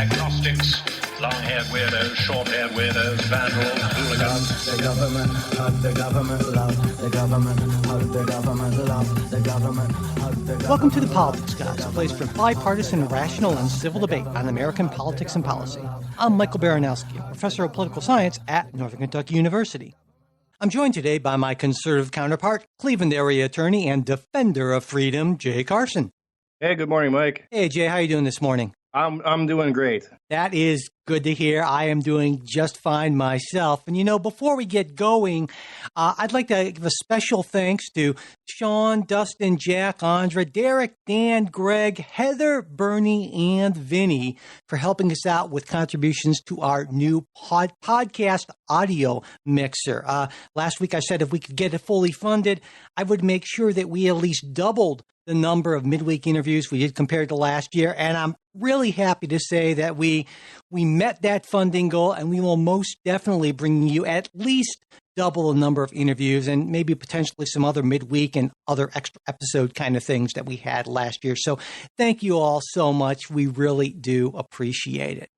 agnostics, long-haired weirdos, short-haired weirdos, vandals, hooligans. The government, hug the government, love the government, hug the government, love the government, hug the government. Welcome to The Politics Guys, a place for bipartisan, rational, and civil debate on American politics and policy. I'm Michael Baranowski, a professor of political science at Northern Kentucky University. I'm joined today by my conservative counterpart, Cleveland area attorney and defender of freedom, Jay Carson. Hey, good morning, Mike. Hey, Jay, how are you doing this morning? I'm doing great. That is good to hear. I am doing just fine myself. And, you know, before we get going, I'd like to give a special thanks to Sean, Dustin, Jack, Andra, Derek, Dan, Greg, Heather, Bernie, and Vinny for helping us out with contributions to our new podcast audio mixer. Last week I said if we could get it fully funded, I would make sure that we at least doubled the number of midweek interviews we did compared to last year. And I'm really happy to say that we met that funding goal, and we will most definitely bring you at least double the number of interviews and maybe potentially some other midweek and other extra episode kind of things that we had last year. So thank you all so much. We really do appreciate it.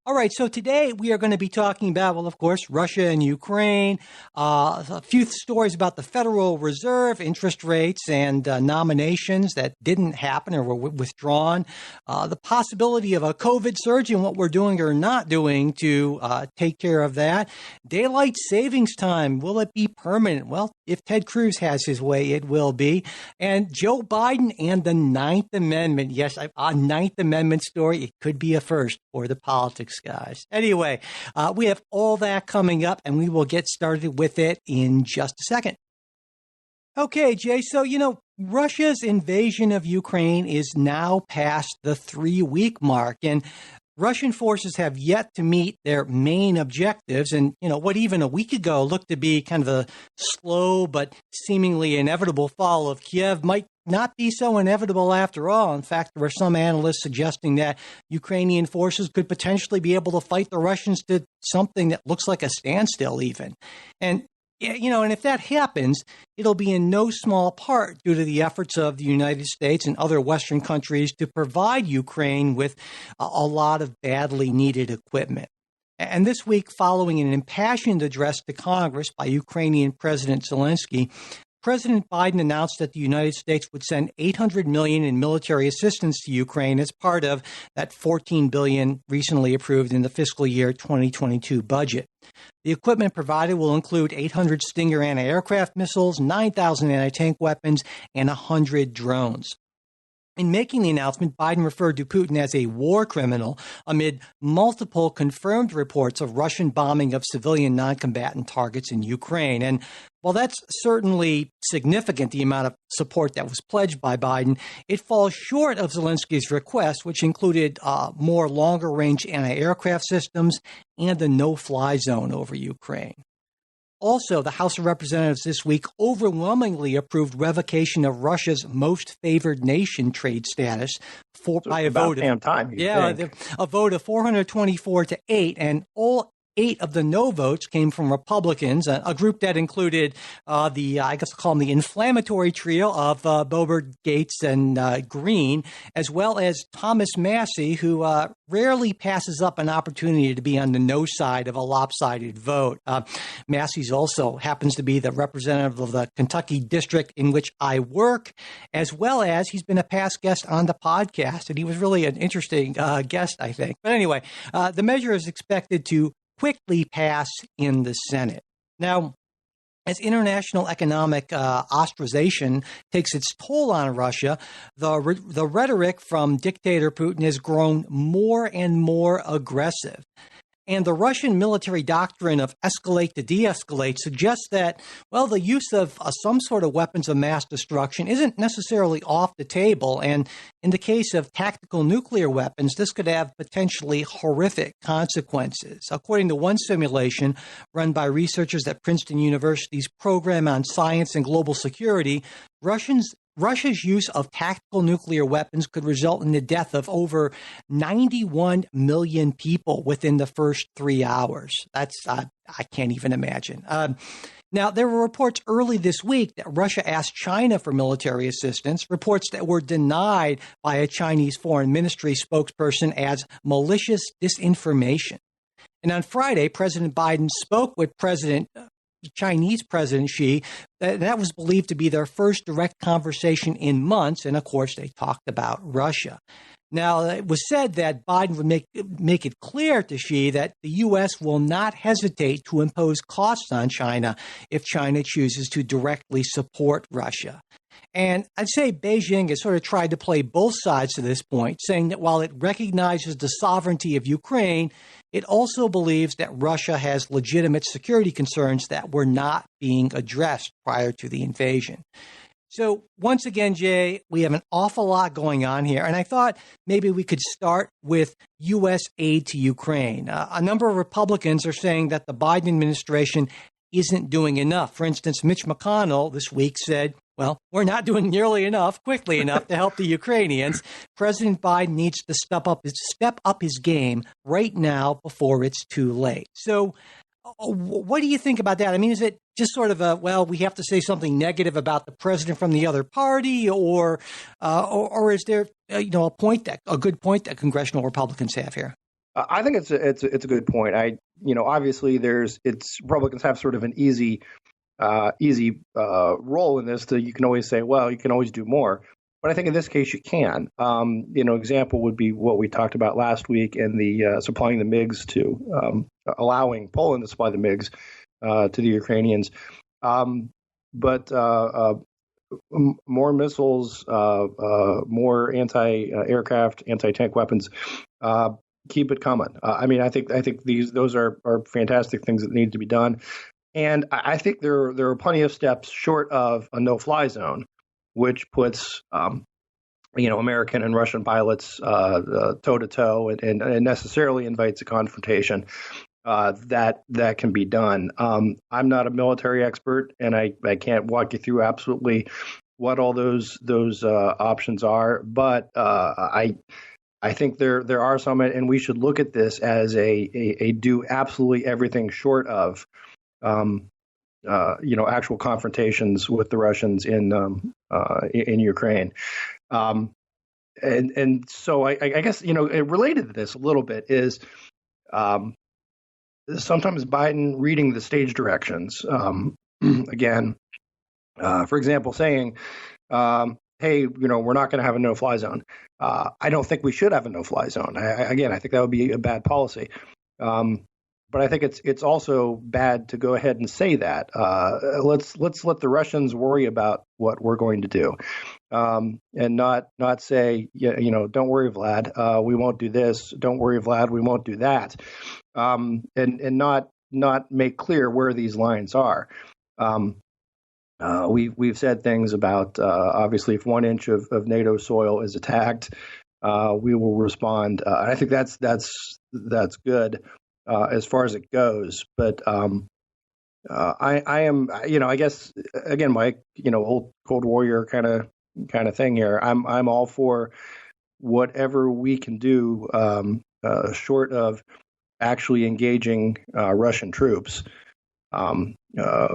All right, so today we are going to be talking about, well, of course, Russia and Ukraine, a few stories about the Federal Reserve, interest rates, and nominations that didn't happen or were withdrawn, the possibility of a COVID surge and what we're doing or not doing to take care of that. Daylight savings time, will it be permanent? Well, if Ted Cruz has his way, it will be. And Joe Biden and the Ninth Amendment. Yes, a Ninth Amendment story. It could be a first for the politics guys. Anyway, we have all that coming up, and we will get started with it in just a second. Okay, Jay, so, you know, Russia's invasion of Ukraine is now past the 3-week mark, and Russian forces have yet to meet their main objectives. And, you know, what even a week ago looked to be kind of a slow but seemingly inevitable fall of Kiev might not be so inevitable after all. In fact, there are some analysts suggesting that Ukrainian forces could potentially be able to fight the Russians to something that looks like a standstill even. And, you know, and if that happens, it'll be in no small part due to the efforts of the United States and other Western countries to provide Ukraine with a lot of badly needed equipment. And this week, following an impassioned address to Congress by Ukrainian President Zelensky, President Biden announced that the United States would send $800 million in military assistance to Ukraine as part of that $14 billion recently approved in the fiscal year 2022 budget. The equipment provided will include 800 Stinger anti-aircraft missiles, 9,000 anti-tank weapons, and 100 drones. In making the announcement, Biden referred to Putin as a war criminal amid multiple confirmed reports of Russian bombing of civilian non-combatant targets in Ukraine. And while that's certainly significant, the amount of support that was pledged by Biden, it falls short of Zelensky's request, which included more longer-range anti-aircraft systems and a no-fly zone over Ukraine. Also, the House of Representatives this week overwhelmingly approved revocation of Russia's most favored nation trade status by a vote of a vote of 424 to 8, and all 8 of the no votes came from Republicans, a group that included I guess I'll call them the inflammatory trio of Boebert, Gates, and Green, as well as Thomas Massie, who rarely passes up an opportunity to be on the no side of a lopsided vote. Massie's also happens to be the representative of the Kentucky district in which I work, as well as he's been a past guest on the podcast, and he was really an interesting guest, I think. But anyway, the measure is expected to quickly pass in the Senate. Now, as international economic ostracization takes its toll on Russia, the rhetoric from dictator Putin has grown more and more aggressive. And the Russian military doctrine of escalate to de-escalate suggests that, well, the use of some sort of weapons of mass destruction isn't necessarily off the table. And in the case of tactical nuclear weapons, this could have potentially horrific consequences. According to one simulation run by researchers at Princeton University's Program on Science and Global Security, Russia's use of tactical nuclear weapons could result in the death of over 91 million people within the first 3 hours. That's I can't even imagine. Now, there were reports early this week that Russia asked China for military assistance, reports that were denied by a Chinese foreign ministry spokesperson as malicious disinformation. And on Friday, President Biden spoke with Chinese President Xi. That was believed to be their first direct conversation in months. And of course, they talked about Russia. Now, it was said that Biden would make it clear to Xi that the U.S. will not hesitate to impose costs on China if China chooses to directly support Russia. And I'd say Beijing has sort of tried to play both sides to this point, saying that while it recognizes the sovereignty of Ukraine, it also believes that Russia has legitimate security concerns that were not being addressed prior to the invasion. So once again, Jay, we have an awful lot going on here. And I thought maybe we could start with U.S. aid to Ukraine. A number of Republicans are saying that the Biden administration isn't doing enough. For instance, Mitch McConnell this week said, well, we're not doing nearly enough, quickly enough to help the Ukrainians. President Biden needs to step up his game right now before it's too late. So what do you think about that? I mean, is it just sort of we have to say something negative about the president from the other party, or is there a good point that congressional Republicans have here? I think it's a good point. Obviously Republicans have sort of an easy role in this. That you can always say, well, you can always do more. But I think in this case you can. Example would be what we talked about last week in the supplying the MiGs to allowing Poland to supply the MiGs to the Ukrainians. But more missiles, more anti-aircraft, anti-tank weapons. Keep it coming. I think those are fantastic things that need to be done. And I think there are plenty of steps short of a no-fly zone, which puts American and Russian pilots toe-to-toe and necessarily invites a confrontation that can be done. I'm not a military expert, and I can't walk you through absolutely what all those options are, but I think there are some, and we should look at this as a do absolutely everything short of actual confrontations with the Russians in Ukraine. And so I guess, related to this a little bit is sometimes Biden reading the stage directions, again, for example, saying, hey, we're not going to have a no-fly zone. I don't think we should have a no-fly zone. I think that would be a bad policy. But I think it's also bad to go ahead and say that. Let's let the Russians worry about what we're going to do, and not say, don't worry, Vlad, we won't do this. Don't worry, Vlad, we won't do that, and not make clear where these lines are. We've said things about obviously if 1 inch of NATO soil is attacked, we will respond. I think that's good. As far as it goes, but I am, I guess again, Mike, old Cold Warrior kind of thing here. I'm all for whatever we can do, short of actually engaging Russian troops.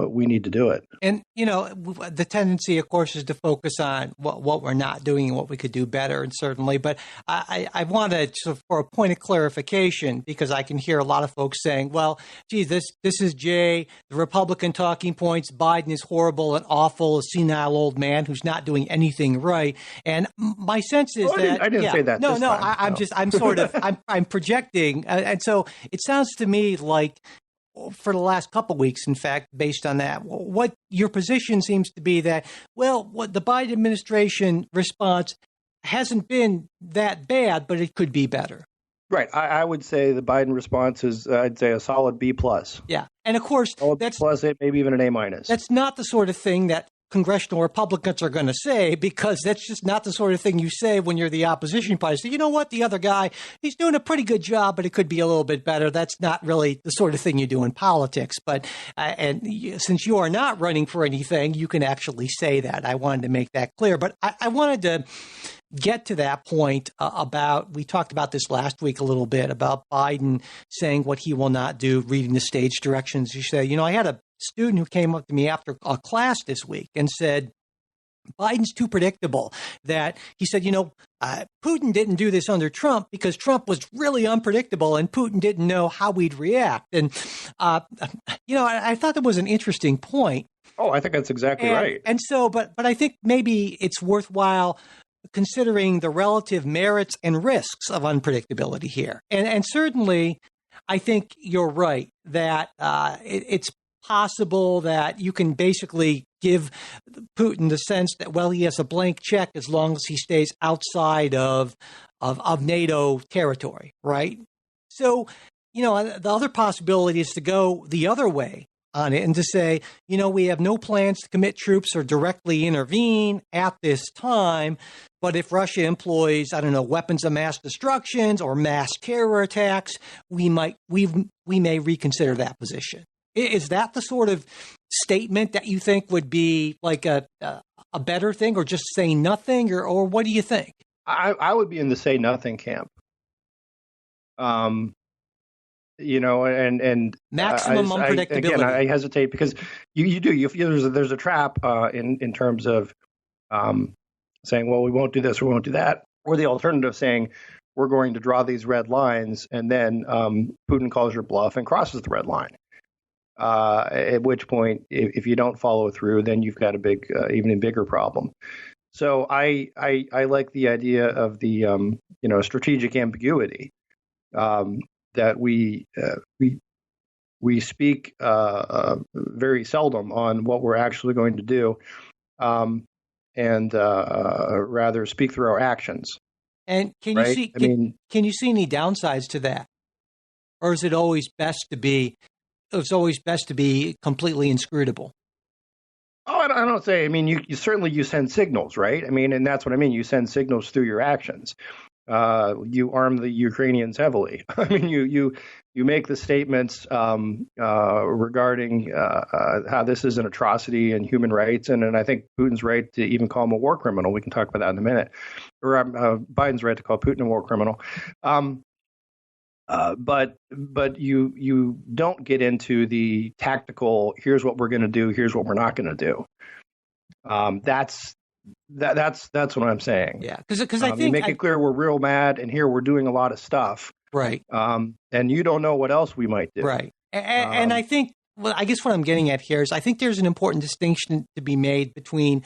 We need to do it. And, the tendency, of course, is to focus on what we're not doing and what we could do better, and certainly. But I wanted to, for a point of clarification, because I can hear a lot of folks saying, well, geez, this is Jay, the Republican talking points. Biden is horrible and awful, a senile old man who's not doing anything right. And my sense is I didn't say that. I'm projecting. And so it sounds to me like, for the last couple of weeks, in fact, based on that, what your position seems to be that, what the Biden administration response hasn't been that bad, but it could be better. Right. I would say the Biden response is, I'd say, a solid B+. Yeah. And of course, that's plus, maybe even an A-. That's not the sort of thing that congressional Republicans are going to say, because that's just not the sort of thing you say when you're the opposition party. So, you know what, the other guy, he's doing a pretty good job, but it could be a little bit better. That's not really the sort of thing you do in politics. But since you are not running for anything, you can actually say that. I wanted to make that clear. But I wanted to get to that point we talked about this last week a little bit, about Biden saying what he will not do, reading the stage directions. You say, I had a student who came up to me after a class this week and said, Biden's too predictable. That he said, Putin didn't do this under Trump because Trump was really unpredictable and Putin didn't know how we'd react. And, I thought that was an interesting point. Oh, I think that's exactly right. And so, but I think maybe it's worthwhile considering the relative merits and risks of unpredictability here. And certainly, I think you're right that it's possible that you can basically give Putin the sense that, well, he has a blank check as long as he stays outside of NATO territory, right? So, the other possibility is to go the other way on it and to say, we have no plans to commit troops or directly intervene at this time. But if Russia employs, weapons of mass destruction or mass terror attacks, we may reconsider that position. Is that the sort of statement that you think would be like a better thing, or just say nothing, or what do you think? I would be in the say nothing camp. And maximum unpredictability. Again, I hesitate because you feel there's a trap in terms of saying, well, we won't do this, we won't do that, or the alternative saying we're going to draw these red lines, and then Putin calls your bluff and crosses the red line. At which point, if you don't follow through, then you've got a big, even a bigger problem. So I like the idea of the strategic ambiguity, that we speak very seldom on what we're actually going to do, and rather speak through our actions. And can right? you see any downsides to that, or is it always best to be? It's always best to be completely inscrutable. Oh, I don't say. You certainly send signals, right? And that's what I mean. You send signals through your actions. You arm the Ukrainians heavily. You make the statements regarding how this is an atrocity and human rights, and I think Putin's right to even call him a war criminal. We can talk about that in a minute. Or Biden's right to call Putin a war criminal. But you don't get into the tactical. Here's what we're going to do. Here's what we're not going to do. That's what I'm saying. Yeah, because I think you make it clear we're real mad, and here we're doing a lot of stuff. Right. And you don't know what else we might do. Right. And I think. Well, I guess what I'm getting at here is I think there's an important distinction to be made between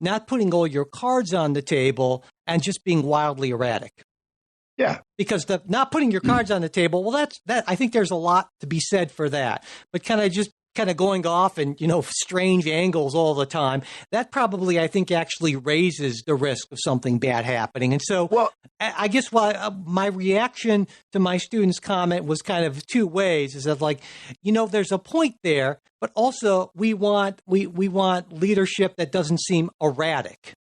not putting all your cards on the table and just being wildly erratic. Yeah. Because the not putting your cards on the table, well, that I think there's a lot to be said for that. But kind of going off and, strange angles all the time, that probably, I think, actually raises the risk of something bad happening. And so I guess my reaction to my student's comment was kind of two ways, is that there's a point there, but also we want leadership that doesn't seem erratic.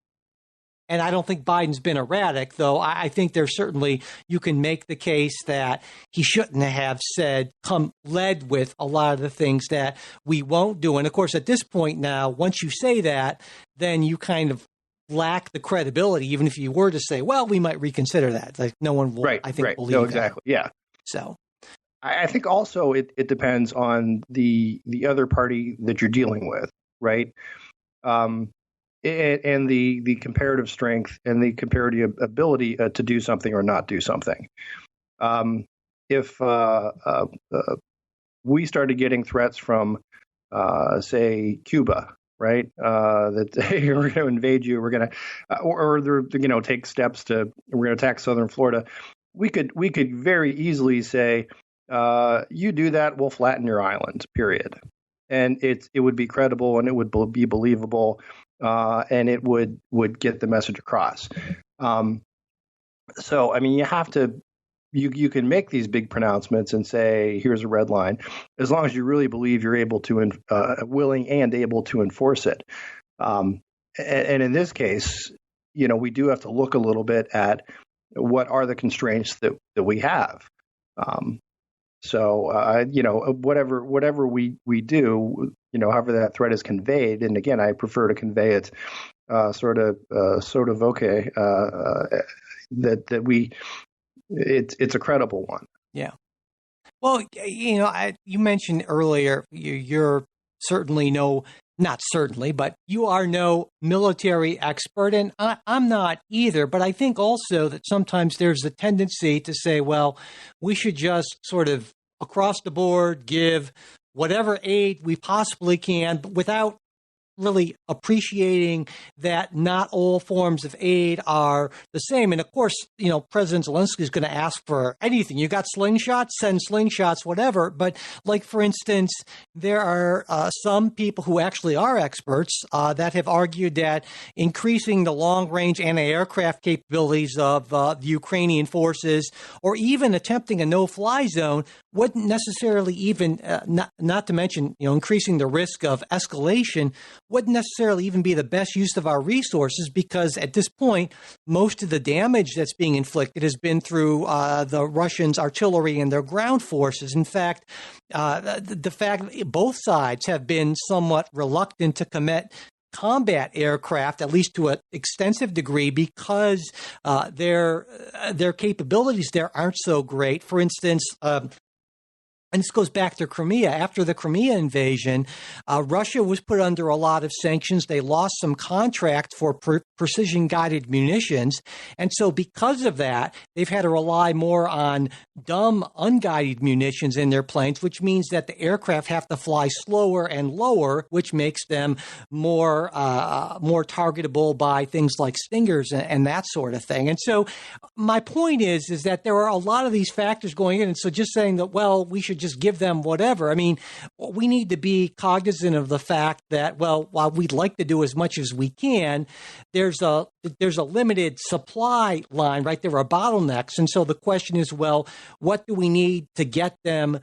And I don't think Biden's been erratic, though. I think there's certainly, you can make the case that he shouldn't have led with a lot of the things that we won't do. And of course, at this point now, once you say that, then you kind of lack the credibility, even if you were to say, well, we might reconsider that. Like no one will, I think, believe that. No, exactly. Yeah. So I think also it depends on the other party that you're dealing with, right? And the comparative strength and the comparative ability to do something or not do something. If we started getting threats from, say, Cuba, right, that hey, we're going to invade you, we're going to, or they're, take steps to, we're going to attack southern Florida, we could very easily say, you do that, we'll flatten your island, period. And it would be credible and it would be believable. And it would get the message across. So, you have to, you can make these big pronouncements and say, here's a red line, as long as you really believe you're able to, willing and able to enforce it. And in this case, we do have to look a little bit at what are the constraints that we have. So, whatever we do, however that threat is conveyed, and again, I prefer to convey it sort of voce, that we, it's a credible one. Yeah. Well, you mentioned earlier your certainly not certainly, but you are no military expert, and I'm not either. But I think also that sometimes there's a tendency to say, well, we should just sort of across the board give whatever aid we possibly can, but without really appreciating that not all forms of aid are the same. And of course, President Zelensky is going to ask for anything. You got slingshots, send slingshots, whatever. But like, for instance, there are some people who actually are experts that have argued that increasing the long-range anti-aircraft capabilities of the Ukrainian forces, or even attempting a no-fly zone, wouldn't necessarily even, not to mention, increasing the risk of escalation, wouldn't necessarily even be the best use of our resources, because at this point, most of the damage that's being inflicted has been through the Russians' artillery and their ground forces. In fact, the fact that both sides have been somewhat reluctant to commit combat aircraft, at least to an extensive degree, because their capabilities there aren't so great. For instance, and this goes back to Crimea. After the Crimea invasion, Russia was put under a lot of sanctions. They lost some contracts for precision-guided munitions. And so because of that, they've had to rely more on dumb, unguided munitions in their planes, which means that the aircraft have to fly slower and lower, which makes them more targetable by things like Stingers and that sort of thing. And so my point is that there are a lot of these factors going in. And so just saying that, well, we should just give them whatever. I mean, we need to be cognizant of the fact that, well, while we'd like to do as much as we can, there's a limited supply line, right? There are bottlenecks. And so the question is, well, what do we need to get them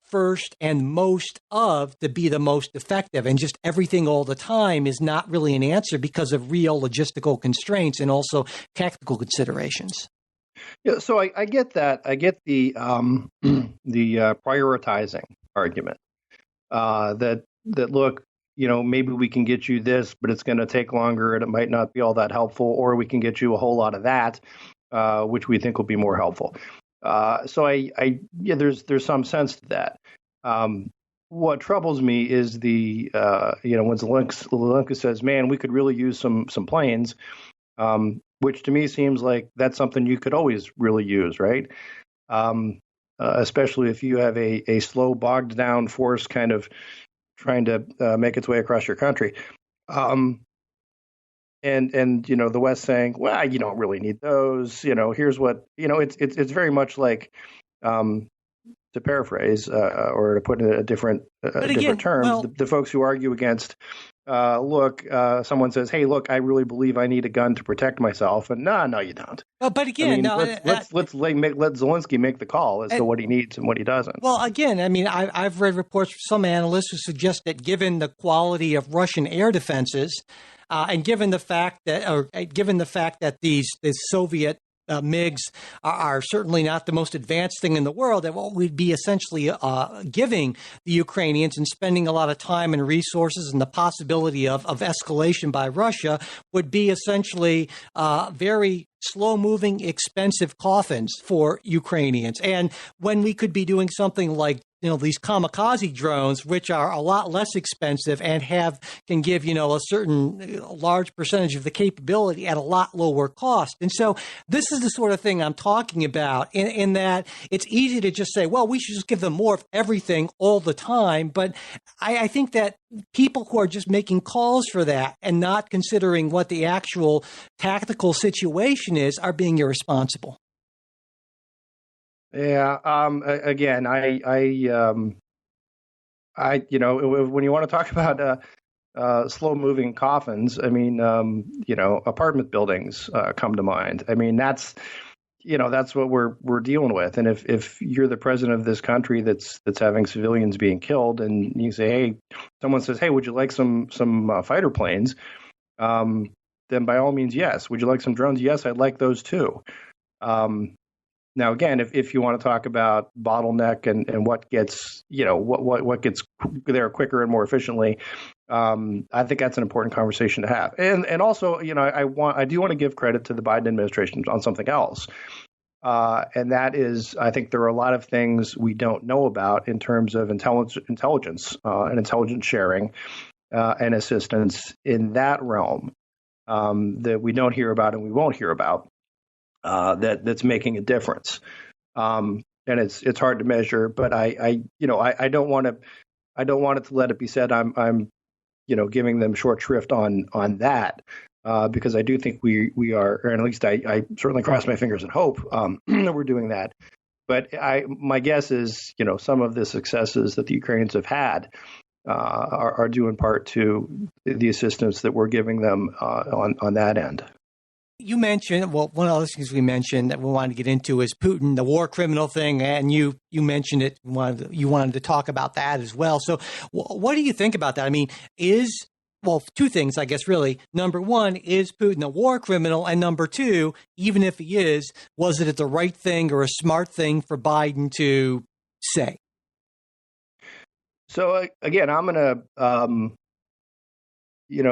first and most of to be the most effective? And just everything all the time is not really an answer because of real logistical constraints and also tactical considerations. Yeah, so I get that. I get the prioritizing argument that look, maybe we can get you this, but it's going to take longer and it might not be all that helpful, or we can get you a whole lot of that, which we think will be more helpful. So there's some sense to that. What troubles me is the when Zelensky says, "Man, we could really use some planes." Which to me seems like that's something you could always really use, right? Especially if you have a slow, bogged down force kind of trying to make its way across your country. And the West saying, well, you don't really need those. Here's what, it's very much like, to paraphrase or to put in a different terms, well, the folks who argue against someone says, hey, look, I really believe I need a gun to protect myself. And no, you don't. But again, let's let Zelensky make the call as to what he needs and what he doesn't. Well, again, I mean, I've read reports from some analysts who suggest that given the quality of Russian air defenses, and given the fact that these Soviet MiGs are certainly not the most advanced thing in the world, that what we'd be essentially giving the Ukrainians and spending a lot of time and resources and the possibility of escalation by Russia would be essentially very slow-moving, expensive coffins for Ukrainians. And when we could be doing something like these kamikaze drones, which are a lot less expensive and can give, a certain large percentage of the capability at a lot lower cost. And so this is the sort of thing I'm talking about in that it's easy to just say, well, we should just give them more of everything all the time. But I think that people who are just making calls for that and not considering what the actual tactical situation is are being irresponsible. Yeah. Again, I when you want to talk about slow-moving coffins, I mean, apartment buildings come to mind. I mean, that's what we're dealing with. And if you're the president of this country that's having civilians being killed, and you say, hey, someone says, hey, would you like some fighter planes? Then by all means, yes. Would you like some drones? Yes, I'd like those too. Now, again, if you want to talk about bottleneck and what gets, what gets there quicker and more efficiently, I think that's an important conversation to have. And also, I do want to give credit to the Biden administration on something else. And that is, I think there are a lot of things we don't know about in terms of intelligence and intelligence sharing and assistance in that realm that we don't hear about and we won't hear about that's making a difference. And it's hard to measure, but I don't want it to let it be said I'm giving them short shrift on that. Because I do think we are, or at least I certainly cross my fingers and hope that we're doing that. But my guess is, some of the successes that the Ukrainians have had are due in part to the assistance that we're giving them on that end. You mentioned, well, one of the things we mentioned that we wanted to get into is Putin, the war criminal thing, and you mentioned it. You wanted to talk about that as well. So what do you think about that? I mean, well, two things, I guess, really. Number one, is Putin a war criminal? And number two, even if he is, was it the right thing or a smart thing for Biden to say? So, again, I'm going to,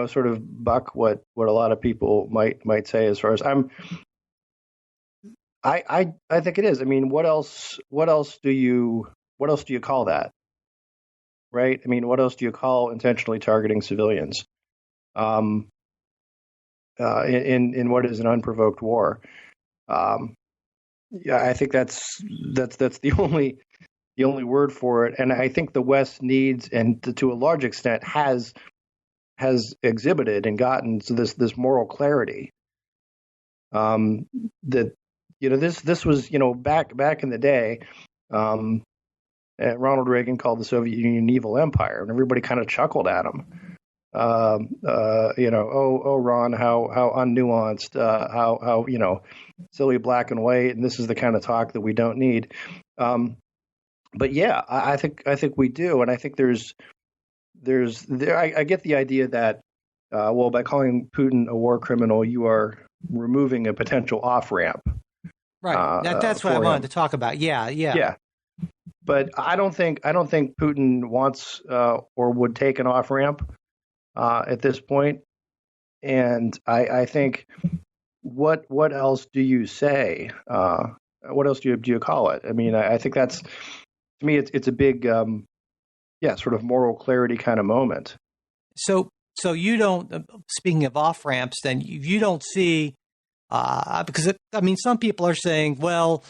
sort of buck what a lot of people might say as far as I think it is. I mean, what else do you call that? Right? I mean, what else do you call intentionally targeting civilians in what is an unprovoked war? Yeah, I think that's the only word for it. And I think the West needs, and to a large extent has exhibited and gotten to this moral clarity. That this was back in the day. Ronald Reagan called the Soviet Union an evil empire, and everybody kind of chuckled at him. Oh, Ron, how unnuanced, how silly black and white, and this is the kind of talk that we don't need. But yeah, I think we do, and I think I get the idea that by calling Putin a war criminal, you are removing a potential off ramp. Right. That's what I wanted to talk about. Yeah. But I don't think Putin wants or would take an off ramp at this point. And I think what else do you say? What else do you call it? I mean, I think that's, to me, it's a big sort of moral clarity kind of moment. So you don't. Speaking of off ramps, then you don't see. Because some people are saying, well,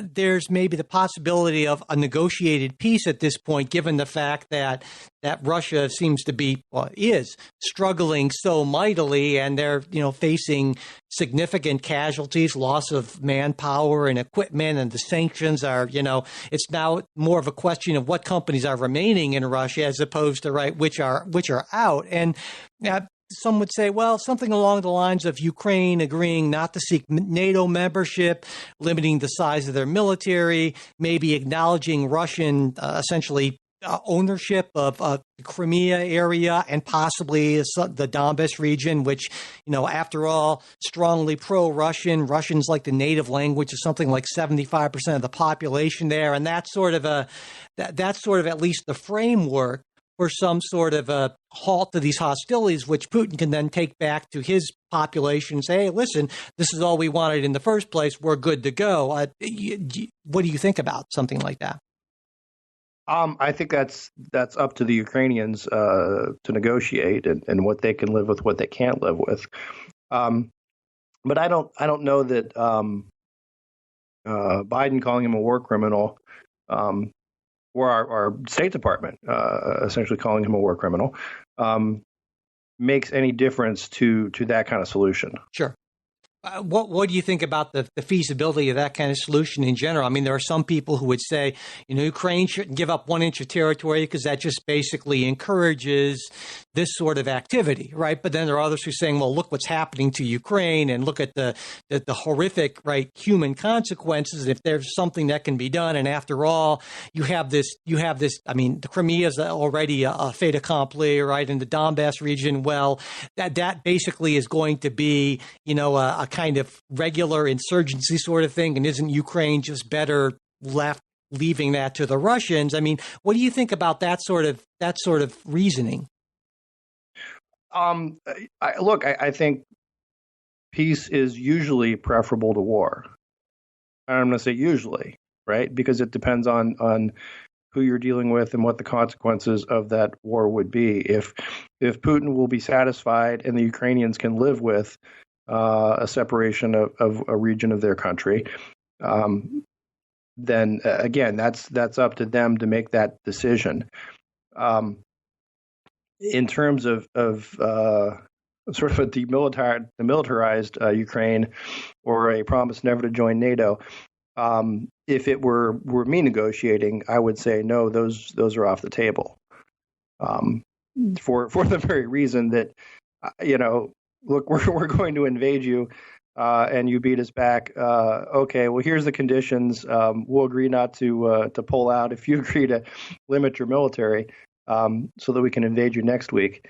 there's maybe the possibility of a negotiated peace at this point, given the fact that Russia seems to be, is struggling so mightily, and they're, facing significant casualties, loss of manpower and equipment, and the sanctions are, it's now more of a question of what companies are remaining in Russia as opposed to which are out. And some would say, well, something along the lines of Ukraine agreeing not to seek NATO membership, limiting the size of their military, maybe acknowledging Russian essentially ownership of the Crimea area and possibly the Donbas region, which, after all, strongly pro-Russian. Russian's like the native language of something like 75% of the population there. And that's sort of at least the framework for some sort of a halt to these hostilities, which Putin can then take back to his population and say, hey, listen, this is all we wanted in the first place. We're good to go. What do you think about something like that? I think that's up to the Ukrainians to negotiate and what they can live with, what they can't live with. But I don't know that Biden calling him a war criminal, or our State Department essentially calling him a war criminal, makes any difference to that kind of solution. Sure. What do you think about the feasibility of that kind of solution in general? I mean, there are some people who would say, Ukraine shouldn't give up 1 inch of territory because that just basically encourages this sort of activity, right? But then there are others who are saying, well, look what's happening to Ukraine and look at the horrific, human consequences. If there's something that can be done, and after all, you have this. I mean, the Crimea is already a fait accompli, right? In the Donbas region, well, that basically is going to be, a kind of regular insurgency sort of thing. And isn't Ukraine just better leaving that to the Russians? I mean, what do you think about that sort of reasoning? I think peace is usually preferable to war. I'm going to say usually, right? Because it depends on who you're dealing with and what the consequences of that war would be. If Putin will be satisfied and the Ukrainians can live with a separation of a region of their country, then again, that's up to them to make that decision. In terms of sort of a demilitarized Ukraine or a promise never to join NATO, if it were me negotiating, I would say no, those are off the table. For the very reason that look, we're going to invade you, and you beat us back. Okay, well, here's the conditions. We'll agree not to pull out if you agree to limit your military, so that we can invade you next week.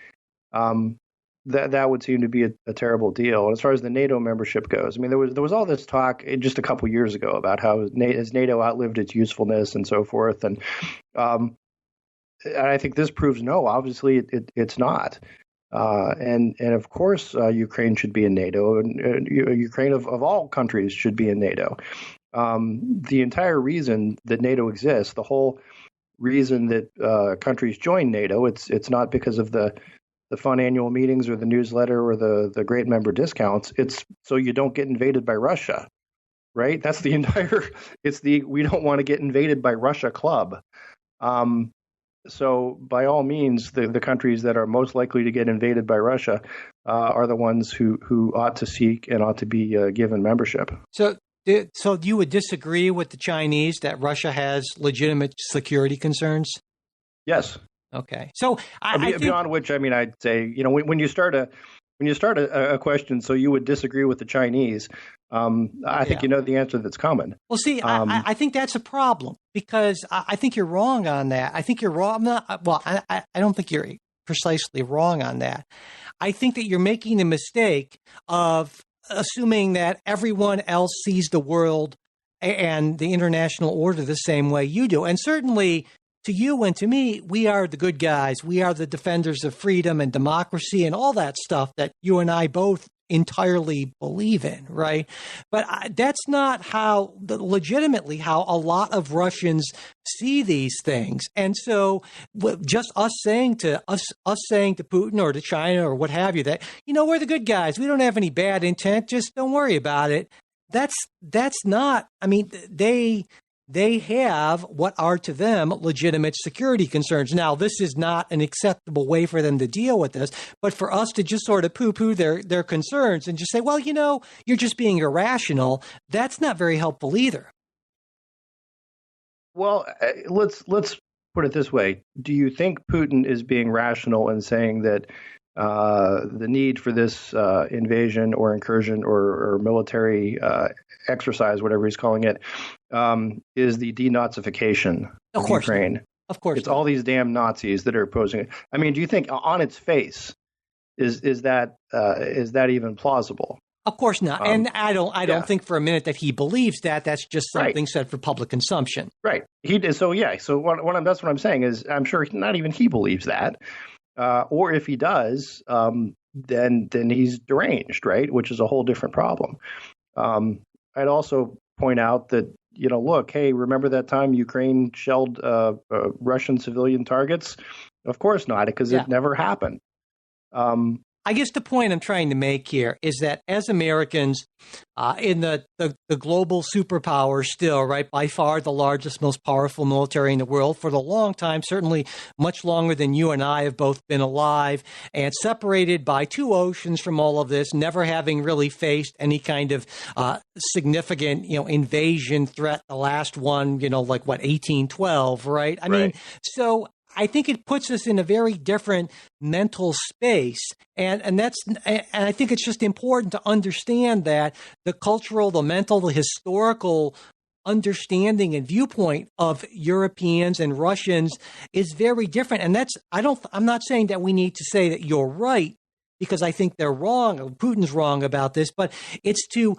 That would seem to be a terrible deal. And as far as the NATO membership goes, I mean, there was all this talk just a couple years ago about how has NATO outlived its usefulness and so forth. And I think this proves no. Obviously, it's not. And of course, Ukraine should be in NATO, and Ukraine of all countries should be in NATO. The entire reason that NATO exists, the whole reason that countries join NATO, it's not because of the fun annual meetings or the newsletter or the great member discounts. It's so you don't get invaded by Russia, right? That's the entire. We don't want to get invaded by Russia club. So by all means, the countries that are most likely to get invaded by Russia are the ones who ought to seek and ought to be given membership. So you would disagree with the Chinese that Russia has legitimate security concerns? Yes. Okay. So beyond which, I mean, I'd say, when you start a question, so you would disagree with the Chinese. I think you know the answer that's coming. Well, see, I think that's a problem because I think you're wrong on that. I think you're wrong. I don't think you're precisely wrong on that. I think that you're making the mistake of assuming that everyone else sees the world and the international order the same way you do. And certainly to you and to me, we are the good guys. We are the defenders of freedom and democracy and all that stuff that you and I both entirely believe in, right? But that's not legitimately how a lot of Russians see these things. And so just us saying to Putin or to China or what have you, that, we're the good guys. We don't have any bad intent. Just don't worry about it. That's not, I mean, they have what are to them legitimate security concerns. Now, this is not an acceptable way for them to deal with this, but for us to just sort of poo-poo their concerns and just say, well, you're just being irrational, that's not very helpful either. Well, let's put it this way. Do you think Putin is being rational in saying that the need for this invasion or incursion or military exercise, whatever he's calling it, is the denazification of Ukraine? Of course. It's all these damn Nazis that are opposing it. I mean, do you think on its face, is that even plausible? Of course not. And I don't think for a minute that he believes that. That's just something said for public consumption. Right. He did. So, yeah. So that's what I'm saying is I'm sure not even he believes that. Or if he does, then he's deranged, right? Which is a whole different problem. I'd also point out that, look, hey, remember that time Ukraine shelled Russian civilian targets? Of course not, because it never happened. I guess the point I'm trying to make here is that as Americans in the global superpower still, right, by far the largest, most powerful military in the world for the long time, certainly much longer than you and I have both been alive, and separated by two oceans from all of this, never having really faced any kind of significant, invasion threat. The last one, 1812, right? I mean, so I think it puts us in a very different mental space. And I think it's just important to understand that the cultural, the mental, the historical understanding and viewpoint of Europeans and Russians is very different. And I'm not saying that we need to say that you're right, because I think they're wrong, or Putin's wrong about this, but it's to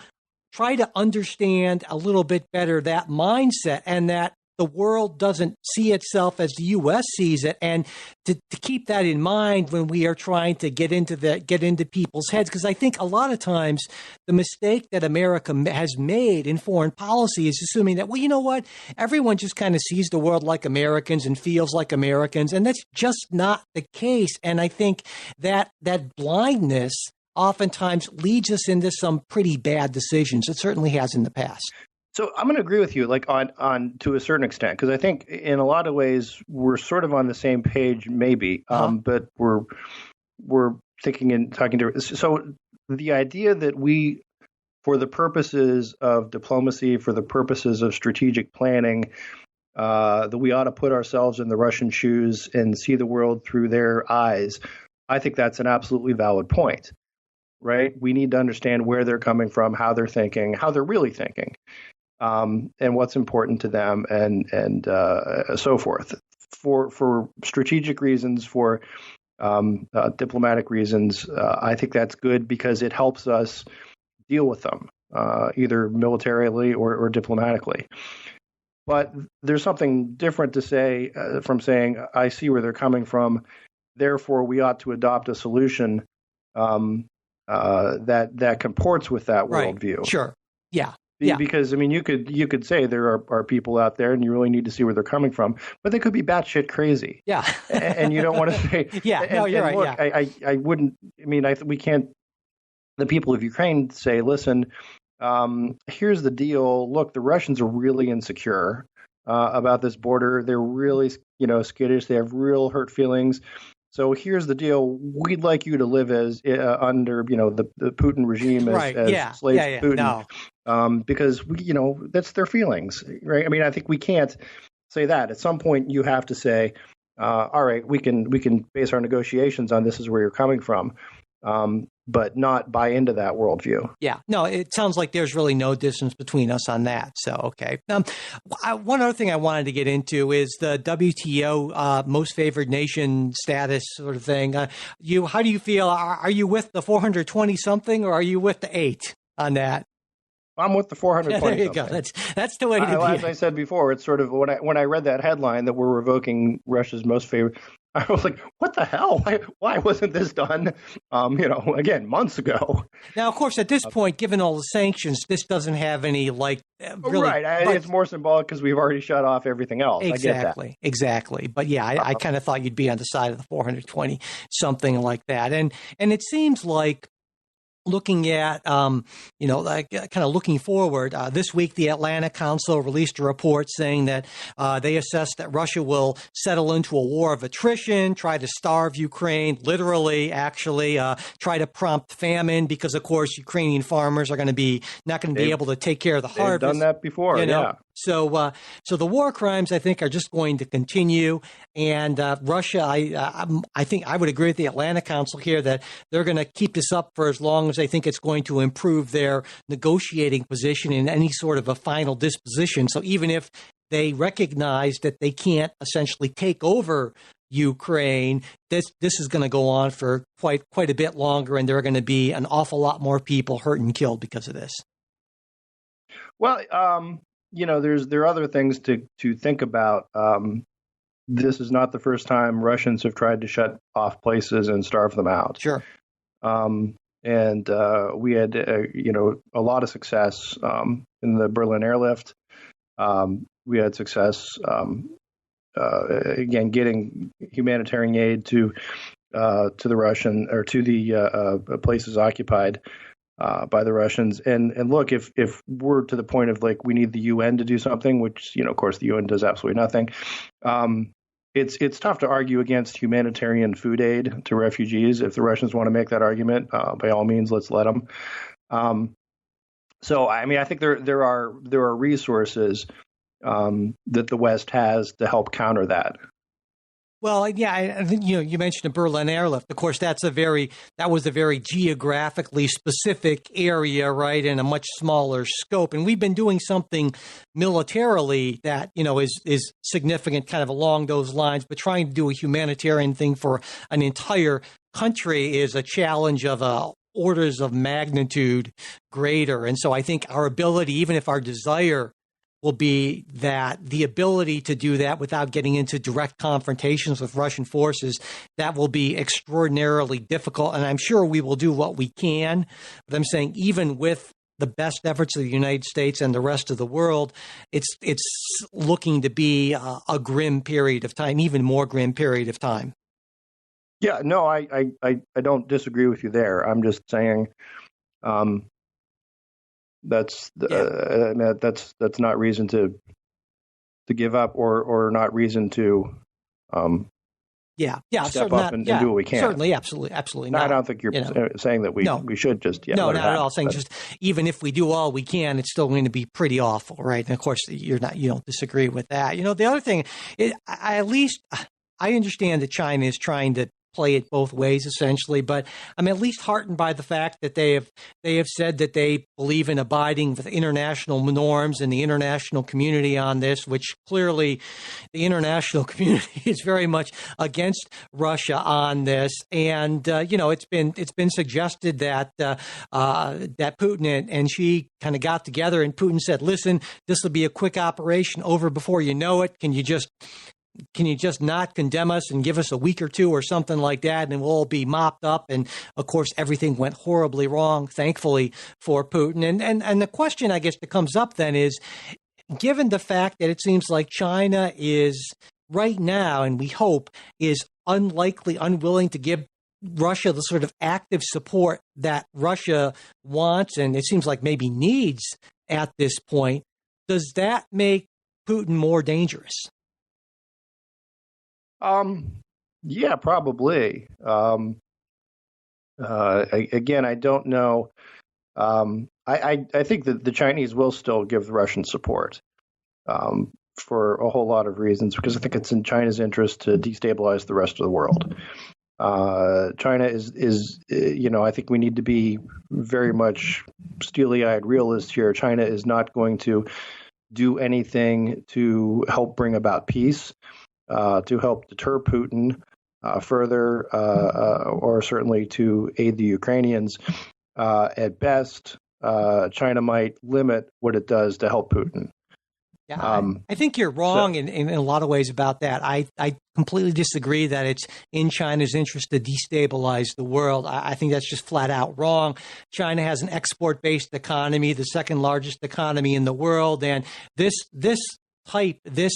try to understand a little bit better that mindset and that the world doesn't see itself as the U.S. sees it, and to keep that in mind when we are trying to get into people's heads, because I think a lot of times the mistake that America has made in foreign policy is assuming that, well, you know what, everyone just kind of sees the world like Americans and feels like Americans, and that's just not the case. And I think that blindness oftentimes leads us into some pretty bad decisions. It certainly has in the past. So I'm going to agree with you, like on to a certain extent, because I think in a lot of ways we're sort of on the same page, maybe, but we're thinking and talking to. So the idea that we, for the purposes of diplomacy, for the purposes of strategic planning, that we ought to put ourselves in the Russian shoes and see the world through their eyes, I think that's an absolutely valid point, right? We need to understand where they're coming from, how they're thinking, how they're really thinking. And what's important to them, and so forth. For strategic reasons, for diplomatic reasons, I think that's good because it helps us deal with them, either militarily or diplomatically. But there's something different to say from saying, I see where they're coming from, therefore we ought to adopt a solution that comports with that worldview. Sure. Yeah. Because, I mean, you could say there are people out there and you really need to see where they're coming from, but they could be batshit crazy. Yeah. And you don't want to say. Yeah, no, you're right. Look, yeah. I wouldn't, I mean, we can't, the people of Ukraine say, listen, here's the deal. Look, the Russians are really insecure about this border. They're really, skittish. They have real hurt feelings. So here's the deal. We'd like you to live as under, the Putin regime as slaves to Putin. No. Because that's their feelings, right? I mean, I think we can't say that. At some point, you have to say, all right, we can base our negotiations on this is where you're coming from, but not buy into that worldview. Yeah, no, it sounds like there's really no distance between us on that. So, okay. One other thing I wanted to get into is the WTO most favored nation status sort of thing. How do you feel? Are you with the 420 something, or are you with the 8 on that? I'm with the 420. There you go. That's the way to be. As I said before, it's sort of when I read that headline that we're revoking Russia's most favored, I was like, what the hell? Why wasn't this done, again, months ago? Now, of course, at this point, given all the sanctions, this doesn't have any, really... Right. It's more symbolic because we've already shut off everything else. Exactly. I get that. Exactly. But yeah, I kind of thought you'd be on the side of the 420, something like that. And it seems like, looking at, kind of looking forward, this week the Atlantic Council released a report saying that they assess that Russia will settle into a war of attrition, try to starve Ukraine, literally, actually, try to prompt famine because, of course, Ukrainian farmers are not going to be able to take care of the harvest. They've done that before, yeah. So the war crimes, I think, are just going to continue. And Russia, I think I would agree with the Atlantic Council here that they're going to keep this up for as long as they think it's going to improve their negotiating position in any sort of a final disposition. So even if they recognize that they can't essentially take over Ukraine, this is going to go on for quite a bit longer, and there are going to be an awful lot more people hurt and killed because of this. Well, there are other things to think about. This is not the first time Russians have tried to shut off places and starve them out. Sure. And we had, a lot of success in the Berlin airlift. We had success, again, getting humanitarian aid to the Russian or to the places occupied by the Russians. And look, if we're to the point of we need the UN to do something, which, of course, the UN does absolutely nothing. It's tough to argue against humanitarian food aid to refugees. If the Russians want to make that argument, by all means, let's let them. So, I mean, I think there are resources that the West has to help counter that. Well, yeah, I think you mentioned the Berlin airlift. Of course, that was a very geographically specific area, right, in a much smaller scope. And we've been doing something militarily that is significant, kind of along those lines. But trying to do a humanitarian thing for an entire country is a challenge of orders of magnitude greater. And so I think our ability, even if our desire will be that the ability to do that without getting into direct confrontations with Russian forces, that will be extraordinarily difficult. And I'm sure we will do what we can. But I'm saying even with the best efforts of the United States and the rest of the world, it's looking to be a grim period of time, even more grim period of time. Yeah, no, I don't disagree with you there. I'm just saying that's not reason to give up or not reason to step up and do what we can. Certainly, absolutely. No, I don't think you're saying that we should just no, not at all. Saying just even if we do all we can, it's still going to be pretty awful, right? And of course, you don't disagree with that. The other thing, I understand that China is trying to play it both ways, essentially. But I'm at least heartened by the fact that they have said that they believe in abiding with international norms and the international community on this, which clearly the international community is very much against Russia on this. And it's been suggested that that Putin and Xi kind of got together, and Putin said, "Listen, this will be a quick operation, over before you know it. Can you just not condemn us and give us a week or two or something like that, and we'll all be mopped up?" And of course, everything went horribly wrong, thankfully, for Putin. And the question, I guess, that comes up then is, given the fact that it seems like China is right now, and we hope, is unwilling to give Russia the sort of active support that Russia wants, and it seems like maybe needs at this point, does that make Putin more dangerous? Yeah, probably. Again, I don't know. I think that the Chinese will still give the Russians support for a whole lot of reasons, because I think it's in China's interest to destabilize the rest of the world. China is I think we need to be very much steely-eyed realists here. China is not going to do anything to help bring about peace, to help deter Putin further, or certainly to aid the Ukrainians. At best, China might limit what it does to help Putin. Yeah, I think you're wrong in a lot of ways about that. I completely disagree that it's in China's interest to destabilize the world. I think that's just flat out wrong. China has an export-based economy, the second largest economy in the world, and this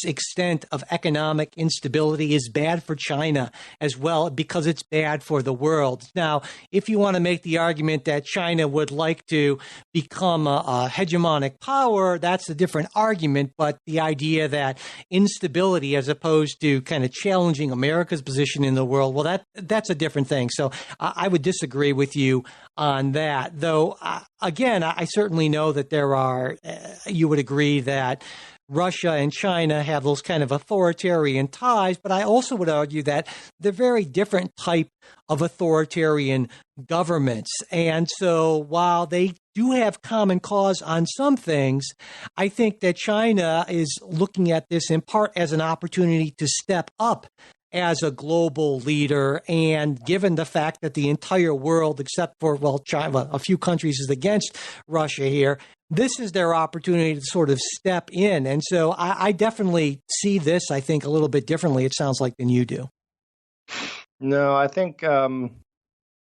extent of economic instability is bad for China as well, because it's bad for the world. Now, if you want to make the argument that China would like to become a hegemonic power, that's a different argument. But the idea that instability, as opposed to kind of challenging America's position in the world, well, that's a different thing. So I would disagree with you on that. Though, again, I certainly know that there are, you would agree that Russia and China have those kind of authoritarian ties, but I also would argue that they're very different type of authoritarian governments. And so while they do have common cause on some things, I think that China is looking at this in part as an opportunity to step up as a global leader. And given the fact that the entire world, except for, China, a few countries, is against Russia here, this is their opportunity to sort of step in. And so I definitely see this, I think, a little bit differently, it sounds like, than you do. No, I think the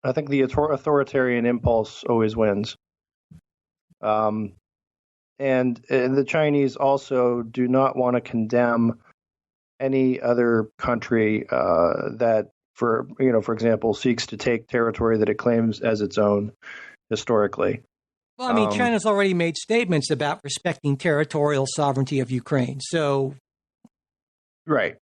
authoritarian impulse always wins. And the Chinese also do not want to condemn any other country that, for example, seeks to take territory that it claims as its own historically. Well, I mean, China's already made statements about respecting territorial sovereignty of Ukraine. So, right.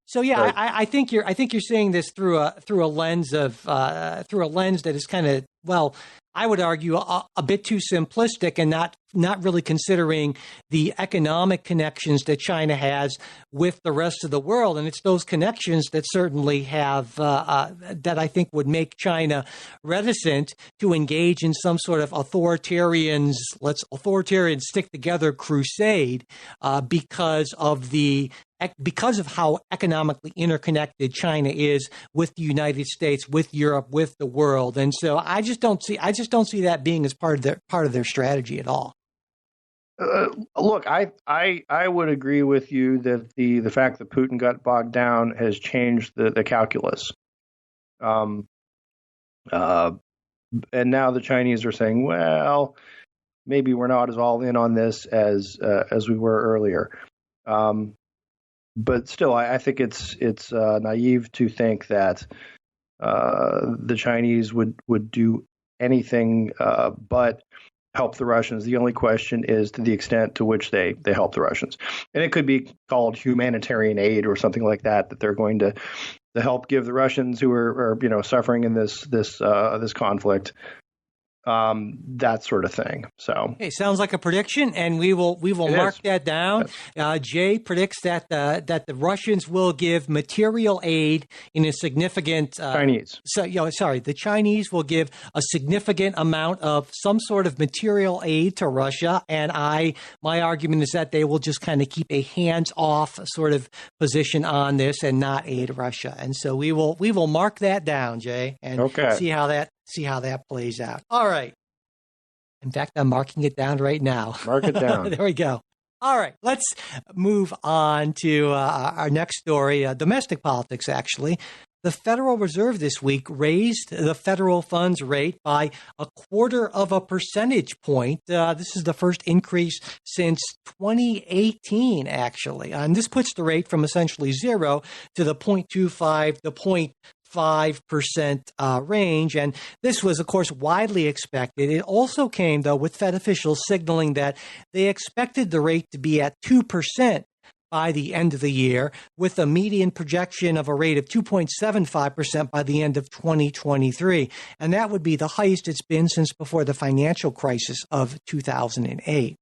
So yeah, right. I think you're seeing this through a lens that is kind of, well, I would argue a bit too simplistic, and not really considering the economic connections that China has with the rest of the world. And it's those connections that certainly have that I think would make China reticent to engage in some sort of authoritarian stick together crusade because of how economically interconnected China is with the United States, with Europe, with the world. And so I just don't see that being as part of their strategy at all. Look, I would agree with you that the fact that Putin got bogged down has changed the calculus. Um, and now the Chinese are saying, well, maybe we're not as all in on this as we were earlier. But still, I think it's naive to think that the Chinese would do anything but help the Russians. The only question is to the extent to which they help the Russians, and it could be called humanitarian aid or something like that. That they're going to help give the Russians who are suffering in this conflict. That sort of thing. So, okay, sounds like a prediction, and we will mark that down. Yes. Jay predicts that the Russians will give material aid in a significant Chinese. The Chinese will give a significant amount of some sort of material aid to Russia, and my argument is that they will just kind of keep a hands-off sort of position on this and not aid Russia. And so we will mark that down, Jay, and see how that plays out. All right. In fact, I'm marking it down right now. Mark it down. There we go. All right. Let's move on to our next story, domestic politics, actually. The Federal Reserve this week raised the federal funds rate by 0.25 percentage point. This is the first increase since 2018, actually. And this puts the rate from essentially zero to the 0.25 to 0.5% range. And this was, of course, widely expected. It also came, though, with Fed officials signaling that they expected the rate to be at 2% by the end of the year, with a median projection of a rate of 2.75% by the end of 2023. And that would be the highest it's been since before the financial crisis of 2008.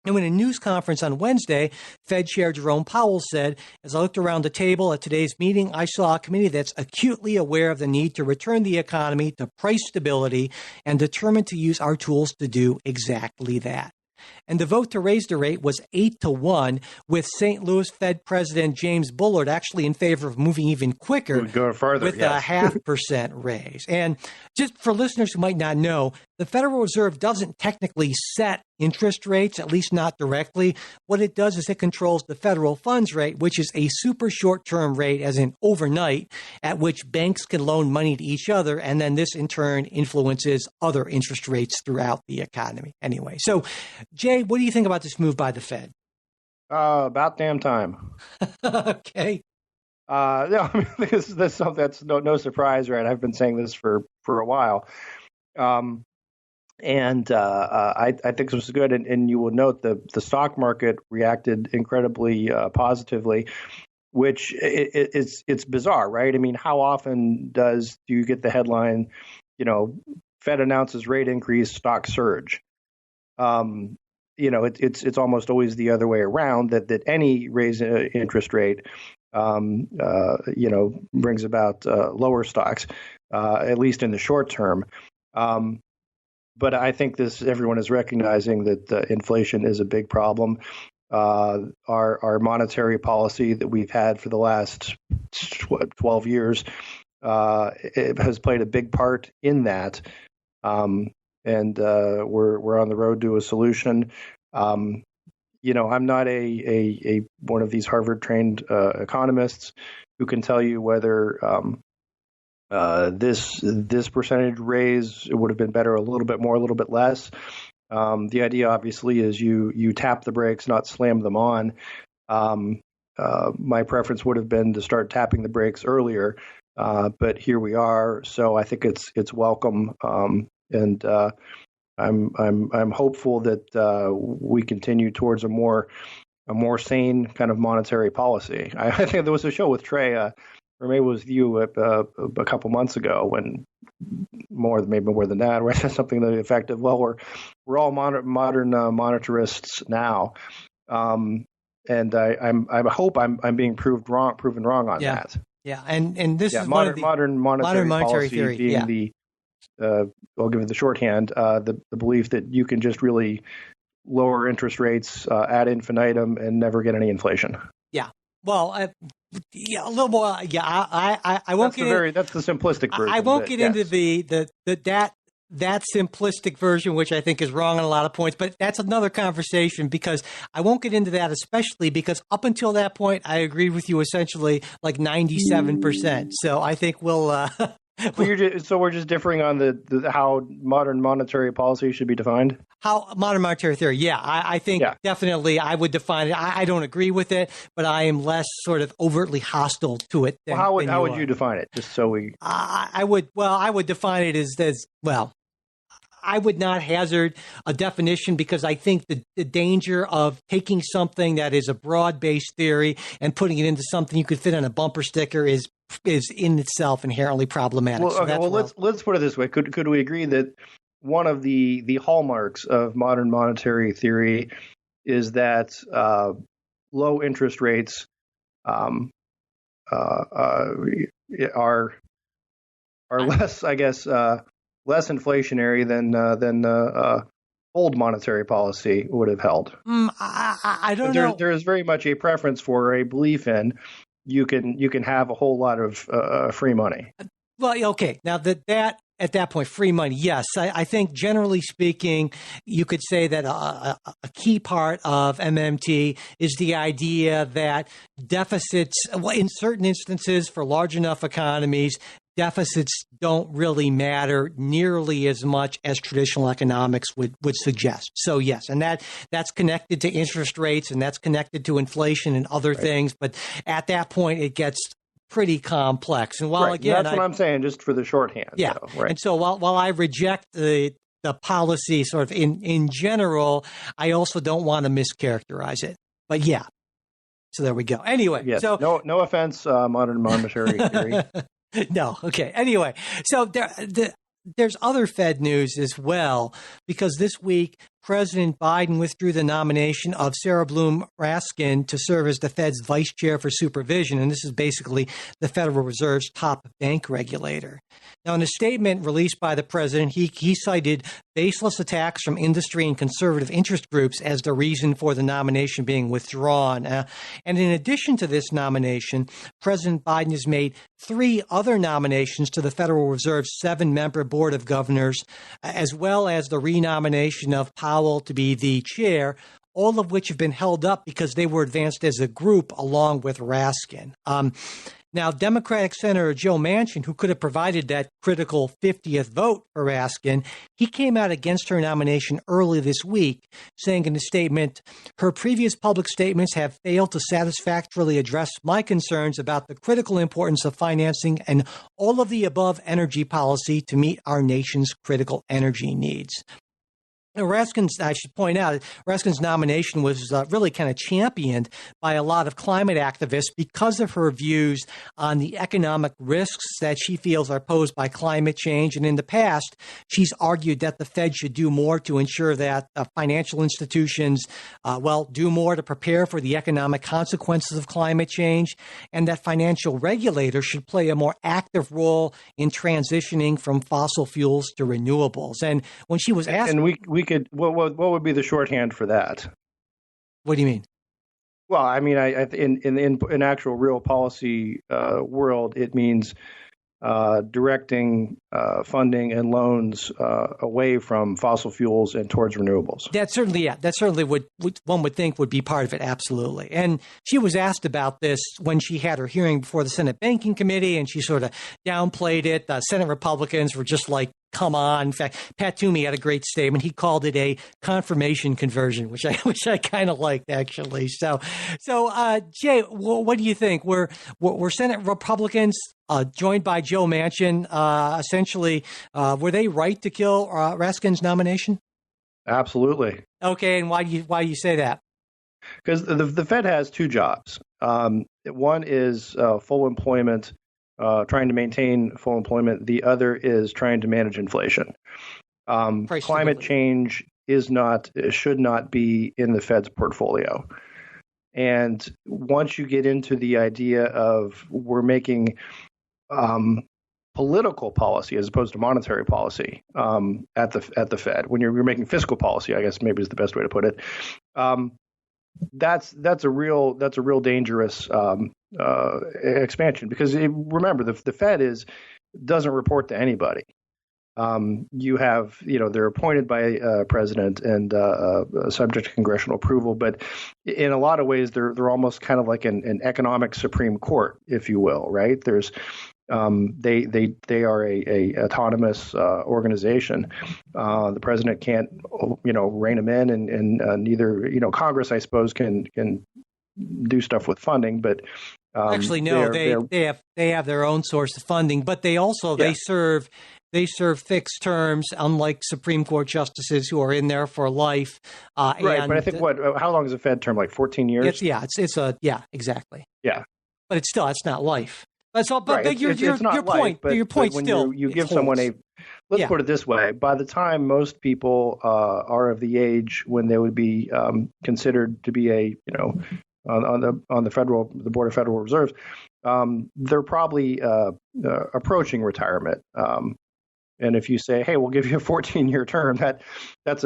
And in a news conference on Wednesday, Fed Chair Jerome Powell said, as I looked around the table at today's meeting, I saw a committee that's acutely aware of the need to return the economy to price stability and determined to use our tools to do exactly that. And the vote to raise the rate was 8-1, with St. Louis Fed President James Bullard actually in favor of moving even quicker with a 0.5% raise. And just for listeners who might not know, the Federal Reserve doesn't technically set interest rates, at least not directly. What it does is it controls the federal funds rate, which is a super short-term rate, as in overnight, at which banks can loan money to each other, and then this in turn influences other interest rates throughout the economy. Anyway, so Jay, what do you think about this move by the Fed? About damn time. Okay. No, I mean, this is something that's no surprise, right? I've been saying this for a while. And I think this was good. And you will note the stock market reacted incredibly positively, which it's bizarre, right? I mean, how often do you get the headline, Fed announces rate increase, stock surge? It's almost always the other way around, that any raise in interest rate, brings about lower stocks, at least in the short term. But I think everyone is recognizing that inflation is a big problem. Our monetary policy that we've had for the last 12 years it has played a big part in that. And we're on the road to a solution. I'm not a one of these Harvard-trained economists who can tell you whether this percentage raise would have been better a little bit more, a little bit less. The idea, obviously, is you tap the brakes, not slam them on. My preference would have been to start tapping the brakes earlier, but here we are. So I think it's welcome, and I'm hopeful that we continue towards a more sane kind of monetary policy. I think there was a show with Trey, or maybe it was you a couple months ago, when maybe more than that, where I said something to the effect of, "Well, we're all modern monetarists now," and I hope I'm being proven wrong on that. Yeah, and this is modern monetary policy theory being I'll give it the shorthand, the belief that you can just really lower interest rates ad infinitum and never get any inflation. Yeah. Well, a little more. Yeah, I won't get into. That's the simplistic version. I won't get into that simplistic version, which I think is wrong on a lot of points, but that's another conversation because I won't get into that, especially because up until that point, I agreed with you essentially like 97%. So I think we'll. So we're just differing on the how modern monetary policy should be defined? How modern monetary theory. Yeah, I think definitely I would define it. I don't agree with it, but I am less sort of overtly hostile to it. Than, how would you define it? Just so we. I would define it as well. I would not hazard a definition because I think the danger of taking something that is a broad-based theory and putting it into something you could fit on a bumper sticker is in itself inherently problematic. Well, okay, let's put it this way. Could we agree that one of the hallmarks of modern monetary theory is that low interest rates are less, I guess, less inflationary than old monetary policy would have held? I don't know. There is very much a preference for a belief in you can have a whole lot of free money. Well, okay. Now that at that point, free money, yes. I think generally speaking, you could say that a key part of MMT is the idea that deficits, in certain instances for large enough economies, deficits don't really matter nearly as much as traditional economics would suggest. So yes, and that's connected to interest rates and that's connected to inflation and other things. But at that point, it gets pretty complex. And while again, that's what I'm saying, just for the shorthand. Yeah. Though, right. And so while I reject the policy sort of in general, I also don't want to mischaracterize it. But yeah. So there we go. Anyway, yes, so no offense, modern monetary theory. No. Okay. Anyway, so there's other Fed news as well, because this week, President Biden withdrew the nomination of Sarah Bloom Raskin to serve as the Fed's vice chair for supervision. And this is basically the Federal Reserve's top bank regulator. Now, in a statement released by the president, he cited baseless attacks from industry and conservative interest groups as the reason for the nomination being withdrawn. And in addition to this nomination, President Biden has made 3 other nominations to the Federal Reserve's 7-member board of governors, as well as the renomination of Powell to be the chair, all of which have been held up because they were advanced as a group along with Raskin. Now, Democratic Senator Joe Manchin, who could have provided that critical 50th vote for Raskin, he came out against her nomination early this week, saying in a statement, "Her previous public statements have failed to satisfactorily address my concerns about the critical importance of financing and all of the above energy policy to meet our nation's critical energy needs." Now, Raskin's, I should point out, Raskin's nomination was really kind of championed by a lot of climate activists because of her views on the economic risks that she feels are posed by climate change. And in the past, she's argued that the Fed should do more to ensure that financial institutions, do more to prepare for the economic consequences of climate change, and that financial regulators should play a more active role in transitioning from fossil fuels to renewables. And when she was asked... And we could, what would be the shorthand for that? What do you mean? Well, I mean, in actual real policy world, it means directing funding and loans away from fossil fuels and towards renewables. That certainly would one would think would be part of it. Absolutely. And she was asked about this when she had her hearing before the Senate Banking Committee, and she sort of downplayed it. Senate Republicans were just like, come on. In fact, Pat Toomey had a great statement. He called it a confirmation conversion, which I kind of liked, actually. So Jay, what do you think? Were Senate Republicans joined by Joe Manchin essentially, were they right to kill Raskin's nomination? Absolutely. Okay, and why do you say that? Because the Fed has 2 jobs. One is full employment. Trying to maintain full employment. The other is trying to manage inflation. Climate change should not be in the Fed's portfolio. And once you get into the idea of we're making political policy as opposed to monetary policy at the Fed, when you're making fiscal policy, I guess maybe is the best way to put it. That's a real dangerous expansion, because remember the Fed doesn't report to anybody. You have, they're appointed by president and subject to congressional approval, but in a lot of ways, they're almost kind of like an economic Supreme Court, if you will, right? There's they are a autonomous organization. The president can't, rein them in, and neither, Congress, I suppose, can do stuff with funding, but actually, no, they have their own source of funding, but they also they serve fixed terms, unlike Supreme Court justices who are in there for life. Right, but I think how long is a Fed term? Like 14 years? Exactly. Yeah, but it's not life. That's all. But right. your point still. You give someone let's put it this way: by the time most people are of the age when they would be considered to be on the Board of Federal Reserves, they're probably approaching retirement. And if you say, "Hey, we'll give you a 14-year term," that's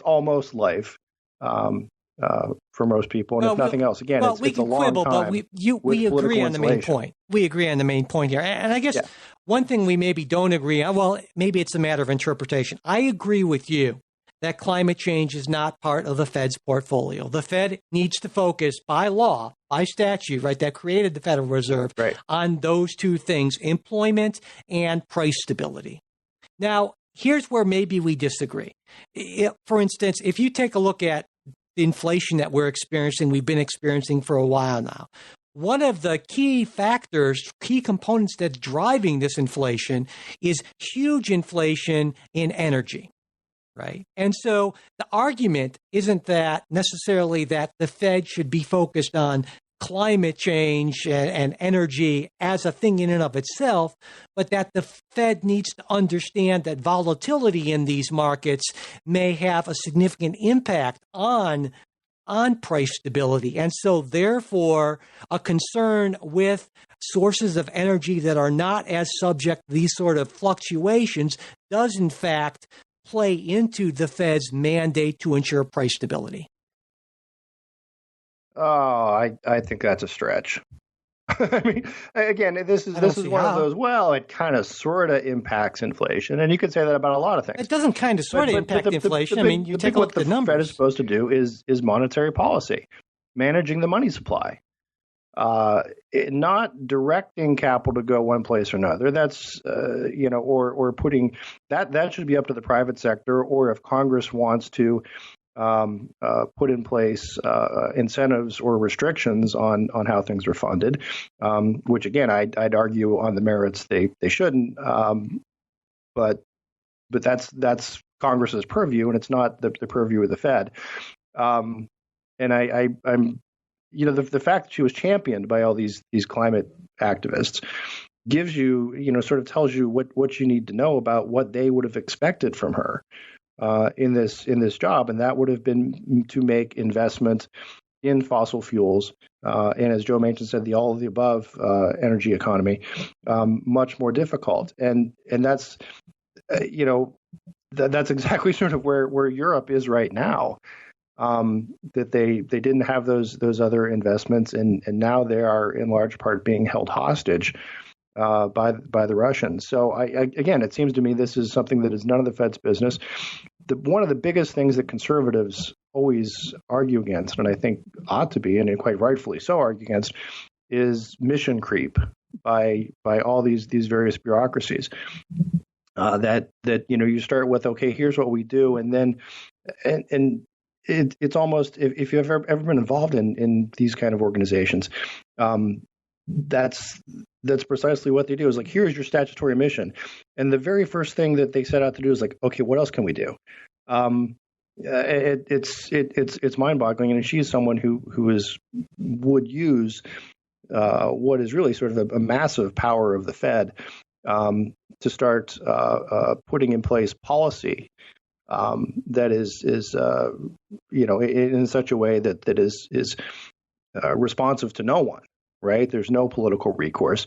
almost life for most people. And if nothing else, again, it's a long time. But we agree on the main point. We agree on the main point here. And I guess one thing we maybe don't agree on, well, maybe it's a matter of interpretation. I agree with you that climate change is not part of the Fed's portfolio. The Fed needs to focus by law, by statute, right, that created the Federal Reserve, on those two things, employment and price stability. Now, here's where maybe we disagree. For instance, if you take a look at the inflation that we've been experiencing for a while now, one of the key factors, key components that's driving this inflation is huge inflation in energy. Right. And so the argument isn't that necessarily that the Fed should be focused on climate change and energy as a thing in and of itself, but that the Fed needs to understand that volatility in these markets may have a significant impact on price stability. And so therefore, a concern with sources of energy that are not as subject to these sort of fluctuations does in fact play into the Fed's mandate to ensure price stability? Oh, I think that's a stretch. I mean, again, this is one of those. Well, it kind of sort of impacts inflation, and you could say that about a lot of things. It doesn't kind of sort of impact inflation. You take a look at the numbers. What the Fed is supposed to do is monetary policy, managing the money supply. Not directing capital to go one place or another. That's or putting that should be up to the private sector, or if Congress wants to put in place incentives or restrictions on how things are funded, which again I'd argue on the merits they shouldn't. But that's Congress's purview, and it's not the purview of the Fed. And I'm the fact that she was championed by all these climate activists gives you, sort of tells you what you need to know about what they would have expected from her in this job, and that would have been to make investment in fossil fuels, and as Joe Manchin said, the all of the above energy economy much more difficult, and that's that's exactly sort of where Europe is right now. That they didn't have those other investments, and now they are in large part being held hostage by the Russians. So again, it seems to me this is something that is none of the Fed's business. One of the biggest things that conservatives always argue against, and I think ought to be, and quite rightfully so, argue against, is mission creep by all these various bureaucracies. That you start with, okay, here's what we do, and then and it's almost, if you've ever been involved in these kind of organizations, that's precisely what they do. Is like, here's your statutory mission, and the very first thing that they set out to do is like, okay, what else can we do? It's mind-boggling, and she's someone who would use what is really sort of a massive power of the Fed to start putting in place policy that is in such a way that is responsive to no one, right? There's no political recourse.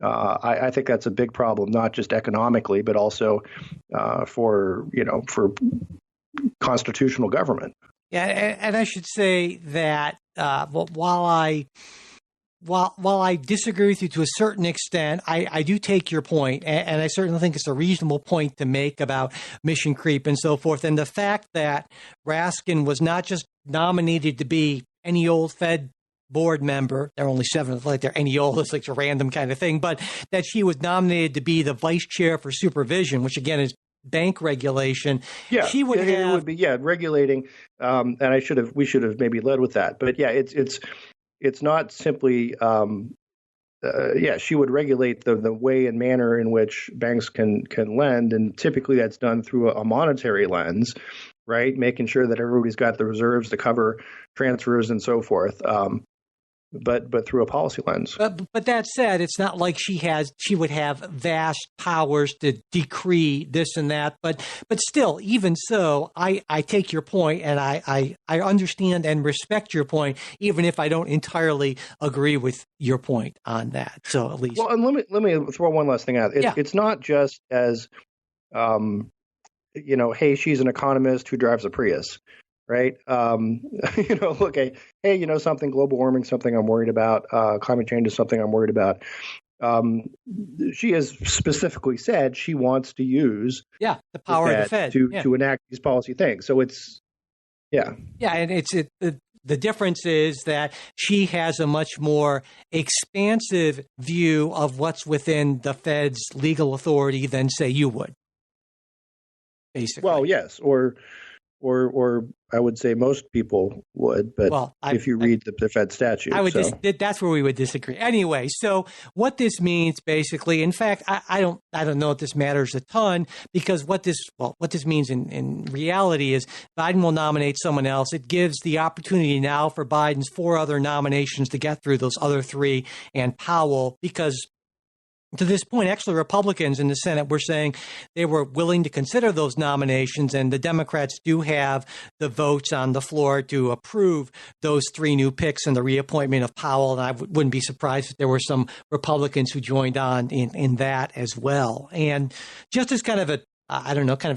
I think that's a big problem, not just economically, but also for constitutional government. Yeah, and I should say that while I while I disagree with you to a certain extent, I do take your point, and I certainly think it's a reasonable point to make about mission creep and so forth. And the fact that Raskin was not just nominated to be any old Fed board member, there are only 7, like they're any old, it's like a random kind of thing, but that she was nominated to be the vice chair for supervision, which again is bank regulation. Yeah, she would have, it would be regulating, and we should have maybe led with that. But yeah, it's not simply she would regulate the way and manner in which banks can lend, and typically that's done through a monetary lens, right? Making sure that everybody's got the reserves to cover transfers and so forth. But through a policy lens. But that said, it's not like she would have vast powers to decree this and that. But still, even so, I take your point, and I understand and respect your point, even if I don't entirely agree with your point on that. So at least. Well, and let me throw one last thing out. It's not just as, hey, she's an economist who drives a Prius. Right. Look, hey, something, global warming, something I'm worried about. Climate change is something I'm worried about. She has specifically said she wants to use the power of the Fed to enact these policy things. So it's, and the difference is that she has a much more expansive view of what's within the Fed's legal authority than, say, you would. Basically. Well, yes, or I would say most people would, but if you read the Fed statute. That's where we would disagree. Anyway, so what this means basically, in fact, I don't know if this matters a ton, because what this means in reality is Biden will nominate someone else. It gives the opportunity now for Biden's 4 other nominations to get through those other 3 and Powell, because to this point, actually, Republicans in the Senate were saying they were willing to consider those nominations, and the Democrats do have the votes on the floor to approve those 3 new picks and the reappointment of Powell. And I wouldn't be surprised if there were some Republicans who joined on in that as well. And just as kind of an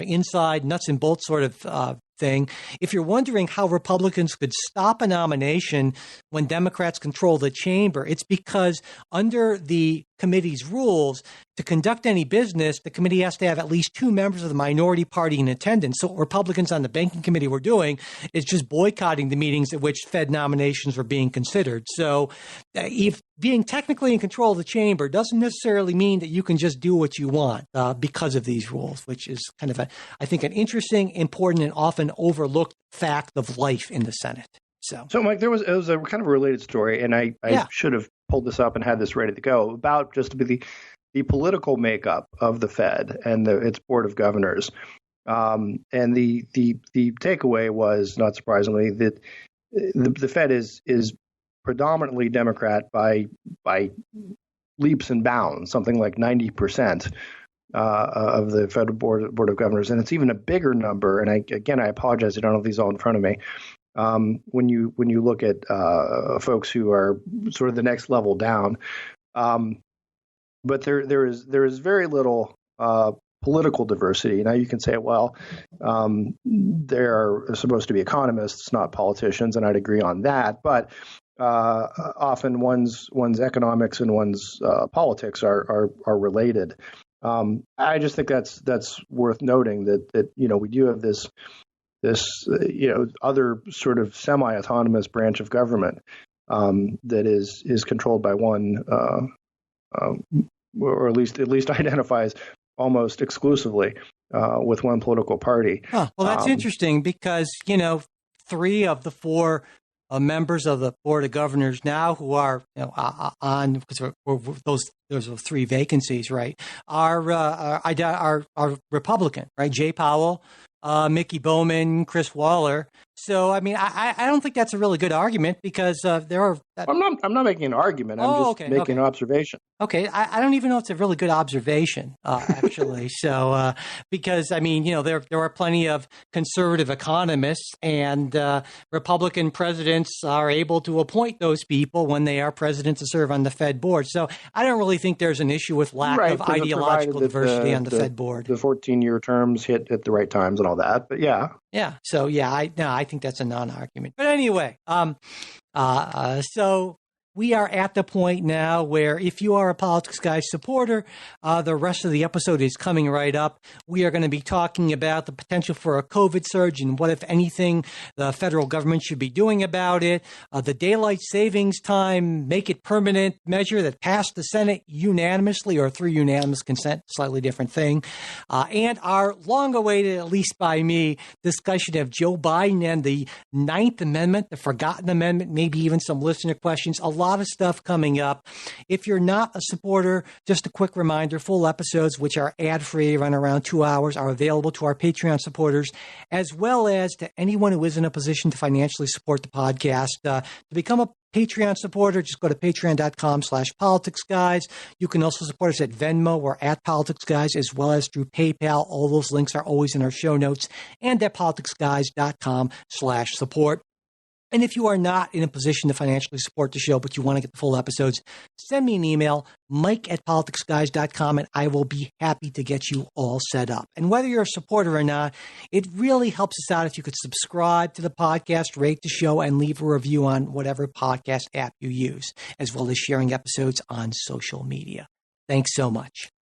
inside nuts and bolts sort of thing, if you're wondering how Republicans could stop a nomination when Democrats control the chamber, it's because under the committee's rules, to conduct any business, the committee has to have at least 2 members of the minority party in attendance. So what Republicans on the banking committee were doing is just boycotting the meetings at which Fed nominations were being considered. So if being technically in control of the chamber doesn't necessarily mean that you can just do what you want because of these rules, which is kind of I think an interesting, important, and often overlooked fact of life in the Senate. So Mike, it was a kind of a related story, and I should have pulled this up and had this ready to go about just the political makeup of the Fed and its board of governors. And the takeaway was, not surprisingly, that the Fed is predominantly Democrat by leaps and bounds, something like 90%. Of the Federal Board of Governors, and it's even a bigger number. And I apologize, I don't have these all in front of me. When you look at folks who are sort of the next level down, but there is very little political diversity. Now you can say, well, they are supposed to be economists, not politicians, and I'd agree on that. But often one's economics and one's politics are related. I just think that's worth noting that we do have this other sort of semi-autonomous branch of government that is controlled by one, or at least identifies almost exclusively with one political party. Well, that's interesting because 3 of the 4 members of the Board of Governors now who are on, because those are 3 vacancies, right, are Republican, right? Jay Powell, Mickey Bowman, Chris Waller. So, I mean, I don't think that's a really good argument because there are. I'm not making an argument. I'm just making an observation. Okay, I don't even know if it's a really good observation, actually. So, because I mean, there are plenty of conservative economists, and Republican presidents are able to appoint those people when they are president to serve on the Fed board. So, I don't really think there's an issue with lack of ideological diversity on the Fed board. The 14-year terms hit at the right times and all that, but yeah. Yeah. So I think that's a non-argument. But anyway, so we are at the point now where if you are a Politics Guys supporter, the rest of the episode is coming right up. We are going to be talking about the potential for a COVID surge and what, if anything, the federal government should be doing about it. The daylight savings time, make it permanent measure that passed the Senate unanimously or through unanimous consent, slightly different thing. And our long-awaited, at least by me, discussion of Joe Biden and the Ninth Amendment, the Forgotten Amendment, maybe even some listener questions. A lot of stuff coming up. If you're not a supporter, just a quick reminder, full episodes, which are ad-free, run around 2 hours, are available to our Patreon supporters, as well as to anyone who is in a position to financially support the podcast. To become a Patreon supporter, just go to patreon.com/politicsguys. You can also support us at Venmo or at politicsguys, as well as through PayPal. All those links are always in our show notes, and at politicsguys.com/support. And if you are not in a position to financially support the show, but you want to get the full episodes, send me an email, mike@politicsguys.com, and I will be happy to get you all set up. And whether you're a supporter or not, it really helps us out if you could subscribe to the podcast, rate the show, and leave a review on whatever podcast app you use, as well as sharing episodes on social media. Thanks so much.